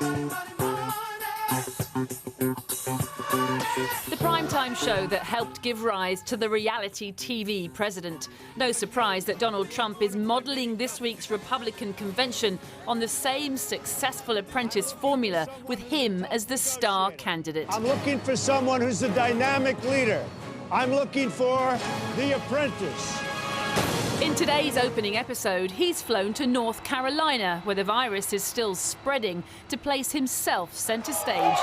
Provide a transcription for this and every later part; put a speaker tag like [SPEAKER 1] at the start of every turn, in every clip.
[SPEAKER 1] The primetime show that helped give rise to the reality TV president. No surprise that Donald Trump is modelling this week's Republican convention on the same successful Apprentice formula, with him as the star candidate.
[SPEAKER 2] I'm looking for someone who's a dynamic leader. I'm looking for the Apprentice.
[SPEAKER 1] In today's opening episode, he's flown to North Carolina, where the virus is still spreading, to place himself centre stage.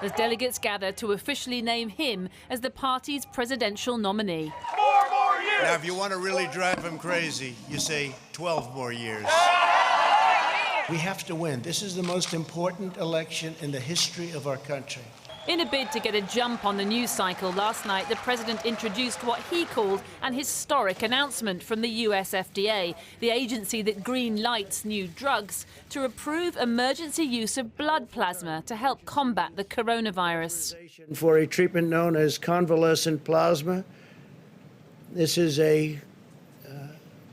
[SPEAKER 1] As delegates gather to officially name him as the party's presidential nominee.
[SPEAKER 3] Now, if you want to really drive him crazy, you say 12 more years. We have to win. This is the most important election in the history of our country.
[SPEAKER 1] In a bid to get a jump on the news cycle last night, the president introduced what he called an historic announcement from the US FDA, the agency that green lights new drugs, to approve emergency use of blood plasma to help combat the coronavirus.
[SPEAKER 2] For a treatment known as convalescent plasma, this is a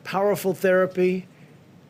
[SPEAKER 2] powerful therapy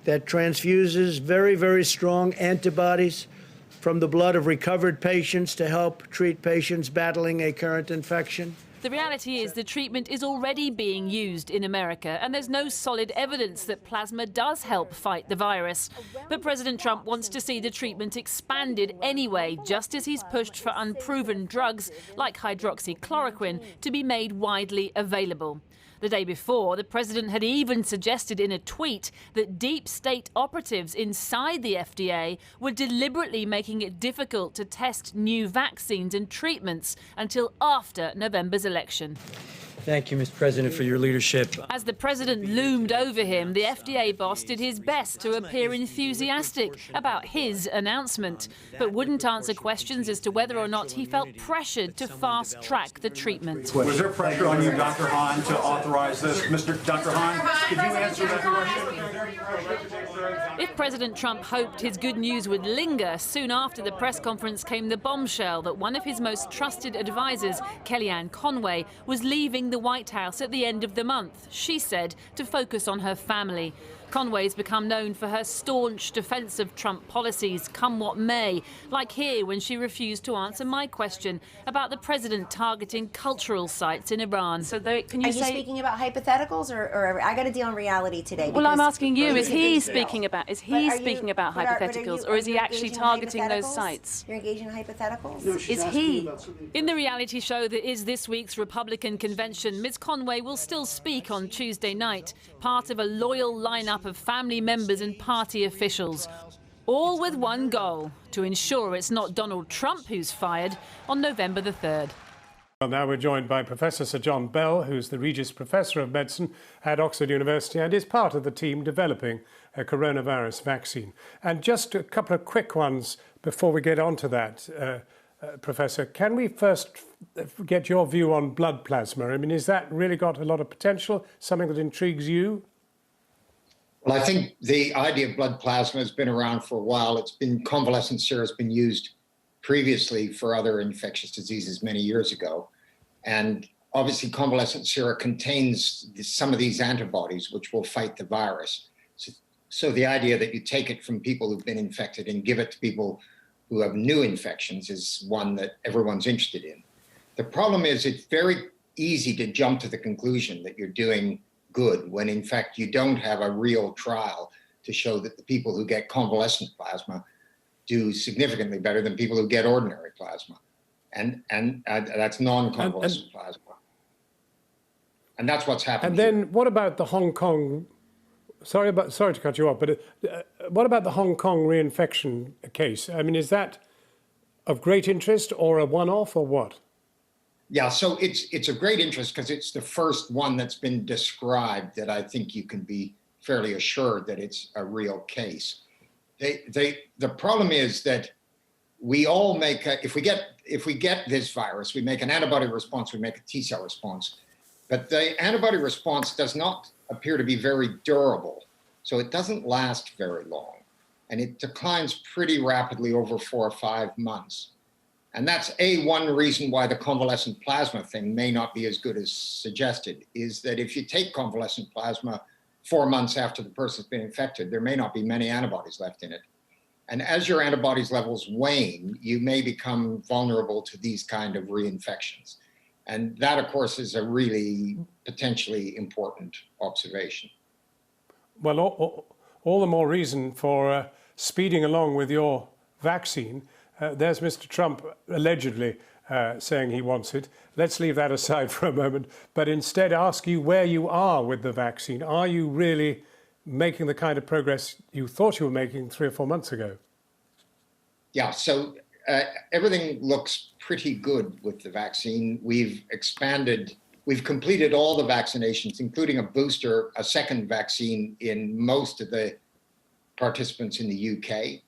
[SPEAKER 2] that transfuses very, very strong antibodies from the blood of recovered patients to help treat patients battling a current infection.
[SPEAKER 1] The reality is the treatment is already being used in America, and there's no solid evidence that plasma does help fight the virus. But President Trump wants to see the treatment expanded anyway, just as he's pushed for unproven drugs like hydroxychloroquine to be made widely available. The day before, the president had even suggested in a tweet that deep state operatives inside the FDA were deliberately making it difficult to test new vaccines and treatments until after November's election.
[SPEAKER 4] Thank you, Mr. President, for your leadership.
[SPEAKER 1] As the president loomed over him, the FDA boss did his best to appear enthusiastic about his announcement, but wouldn't answer questions as to whether or not he felt pressured to fast-track the treatment.
[SPEAKER 5] Was there pressure on you, Dr. Hahn, to authorize this? Dr. Hahn, could you answer that question?
[SPEAKER 1] If President Trump hoped his good news would linger, soon after the press conference came the bombshell that one of his most trusted advisors, Kellyanne Conway, was leaving the White House at the end of the month, she said, to focus on her family. Conway's become known for her staunch defence of Trump policies, come what may, like here when she refused to answer my question about the president targeting cultural sites in Iran. So can you
[SPEAKER 6] Are you speaking about hypotheticals, or I got to deal in reality today?
[SPEAKER 1] Well, I'm asking you: is he speaking about hypotheticals, or is he actually targeting those sites?
[SPEAKER 6] You're engaging in hypotheticals.
[SPEAKER 1] No, is he? In the reality show that is this week's Republican convention, Ms. Conway will still speak on Tuesday night, part of a loyal lineup of family members and party officials, all with one goal: to ensure it's not Donald Trump who's fired on November the 3rd.
[SPEAKER 7] Well, now we're joined by Professor Sir John Bell, who's the Regis Professor of Medicine at Oxford University and is part of the team developing a coronavirus vaccine. And just a couple of quick ones before we get on to that, Professor. Can we first get your view on blood plasma? I mean, has that really got a lot of potential, something that intrigues you?
[SPEAKER 8] Well, I think the idea of blood plasma has been around for a while. Convalescent sera has been used previously for other infectious diseases many years ago. And obviously convalescent sera contains some of these antibodies which will fight the virus. So the idea that you take it from people who've been infected and give it to people who have new infections is one that everyone's interested in. The problem is it's very easy to jump to the conclusion that you're doing good when in fact you don't have a real trial to show that the people who get convalescent plasma do significantly better than people who get ordinary plasma, and that's non-convalescent plasma, and that's what's happened.
[SPEAKER 7] And then what about the Hong Kong? Sorry to cut you off, but what about the Hong Kong reinfection case? I mean, is that of great interest or a one-off or what?
[SPEAKER 8] Yeah, so it's a great interest because it's the first one that's been described that I think you can be fairly assured that it's a real case. The problem is that we all make if we get this virus, we make an antibody response, we make a T cell response, but the antibody response does not appear to be very durable, so it doesn't last very long, and it declines pretty rapidly over 4 or 5 months. And that's one reason why the convalescent plasma thing may not be as good as suggested, is that if you take convalescent plasma 4 months after the person's been infected, there may not be many antibodies left in it. And as your antibodies levels wane, you may become vulnerable to these kind of reinfections. And that, of course, is a really potentially important observation.
[SPEAKER 7] Well, all the more reason for speeding along with your vaccine. There's Mr. Trump allegedly saying he wants it. Let's leave that aside for a moment, but instead ask you where you are with the vaccine. Are you really making the kind of progress you thought you were making 3 or 4 months ago?
[SPEAKER 8] Yeah, so everything looks pretty good with the vaccine. We've completed all the vaccinations, including a booster, a second vaccine in most of the participants in the UK.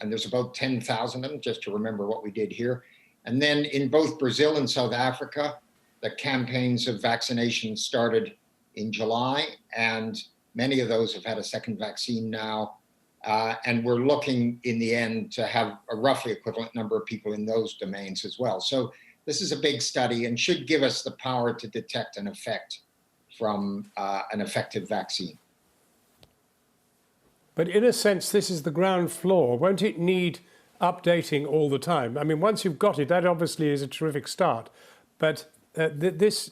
[SPEAKER 8] And there's about 10,000 of them, just to remember what we did here. And then in both Brazil and South Africa, the campaigns of vaccination started in July, and many of those have had a second vaccine now. And we're looking in the end to have a roughly equivalent number of people in those domains as well. So this is a big study and should give us the power to detect an effect from an effective vaccine.
[SPEAKER 7] But in a sense, this is the ground floor. Won't it need updating all the time? I mean, once you've got it, that obviously is a terrific start. But this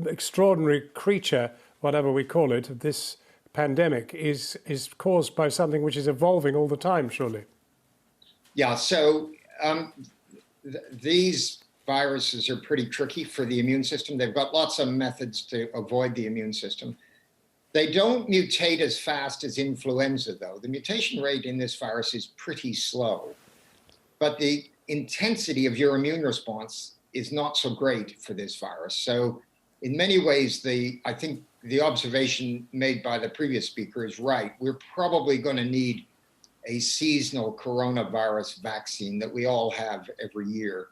[SPEAKER 7] extraordinary creature, whatever we call it, this pandemic is caused by something which is evolving all the time, surely.
[SPEAKER 8] Yeah, so these viruses are pretty tricky for the immune system. They've got lots of methods to avoid the immune system. They don't mutate as fast as influenza, though. The mutation rate in this virus is pretty slow, but the intensity of your immune response is not so great for this virus. So in many ways, I think the observation made by the previous speaker is right. We're probably going to need a seasonal coronavirus vaccine that we all have every year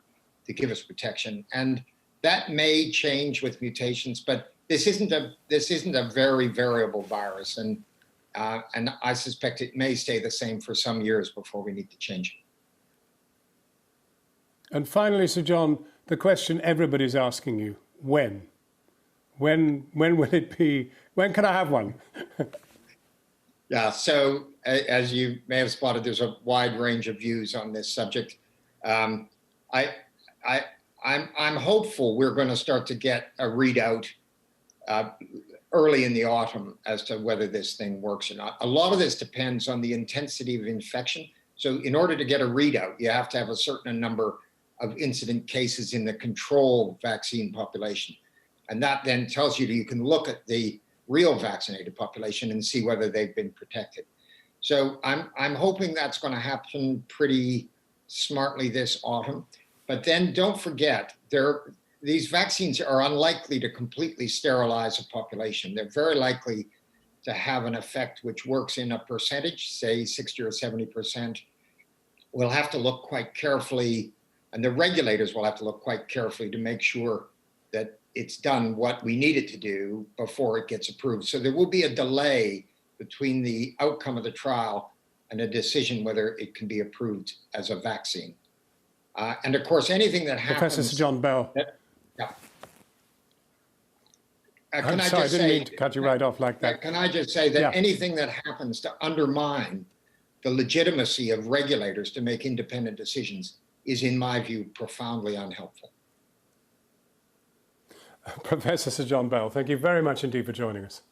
[SPEAKER 8] to give us protection. And that may change with mutations, but this isn't a very variable virus, and I suspect it may stay the same for some years before we need to change it.
[SPEAKER 7] And finally, Sir John, the question everybody's asking you: when? When will it be? When can I have one?
[SPEAKER 8] Yeah. So as you may have spotted, there's a wide range of views on this subject. I'm hopeful we're going to start to get a readout early in the autumn as to whether this thing works or not. A lot of this depends on the intensity of infection. So in order to get a readout, you have to have a certain number of incident cases in the control vaccine population. And that then tells you that you can look at the real vaccinated population and see whether they've been protected. So I'm hoping that's going to happen pretty smartly this autumn. But then don't forget, these vaccines are unlikely to completely sterilize a population. They're very likely to have an effect which works in a percentage, say 60 or 70%. We'll have to look quite carefully, and the regulators will have to look quite carefully to make sure that it's done what we need it to do before it gets approved. So there will be a delay between the outcome of the trial and a decision whether it can be approved as a vaccine. And of course, anything that happens...
[SPEAKER 7] Professor Sir John Bell.
[SPEAKER 8] Yeah.
[SPEAKER 7] I'm sorry, I didn't mean to cut you right off like that.
[SPEAKER 8] Can I just say that
[SPEAKER 7] Yeah.
[SPEAKER 8] anything that happens to undermine the legitimacy of regulators to make independent decisions is, in my view, profoundly unhelpful.
[SPEAKER 7] Professor Sir John Bell, thank you very much indeed for joining us.